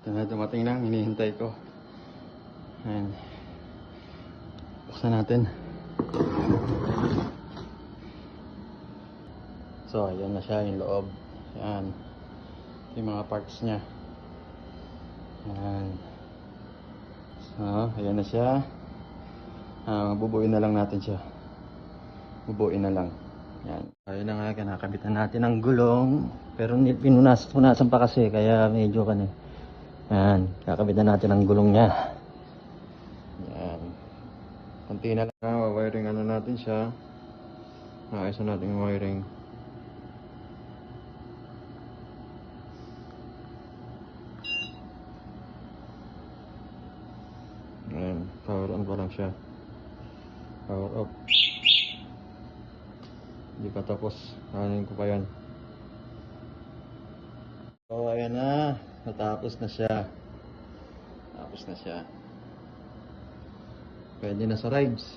Ito na, dumating lang, hinihintay ko. Ayan. Buksan natin. So, ayan na siya yung loob. Ayan. Ito yung mga parts niya. Ayan. So, ayan na siya. Bubuin na lang natin siya. Bubuin na lang. Ayan. Ayun na nga, kinakabitan natin ang gulong. Pero pinunasan pa kasi, kaya medyo Ayan, kakabitan natin ang gulong niya. Ayan. Kunti na lang. Wiring ano natin siya. Ayos na natin yung wiring. Ayan, power on pa lang siya. Power off. Hindi pa tapos. Anin ko pa yan. So, ayan na. Natapos na siya. Tapos na siya. Pwede na sa rides.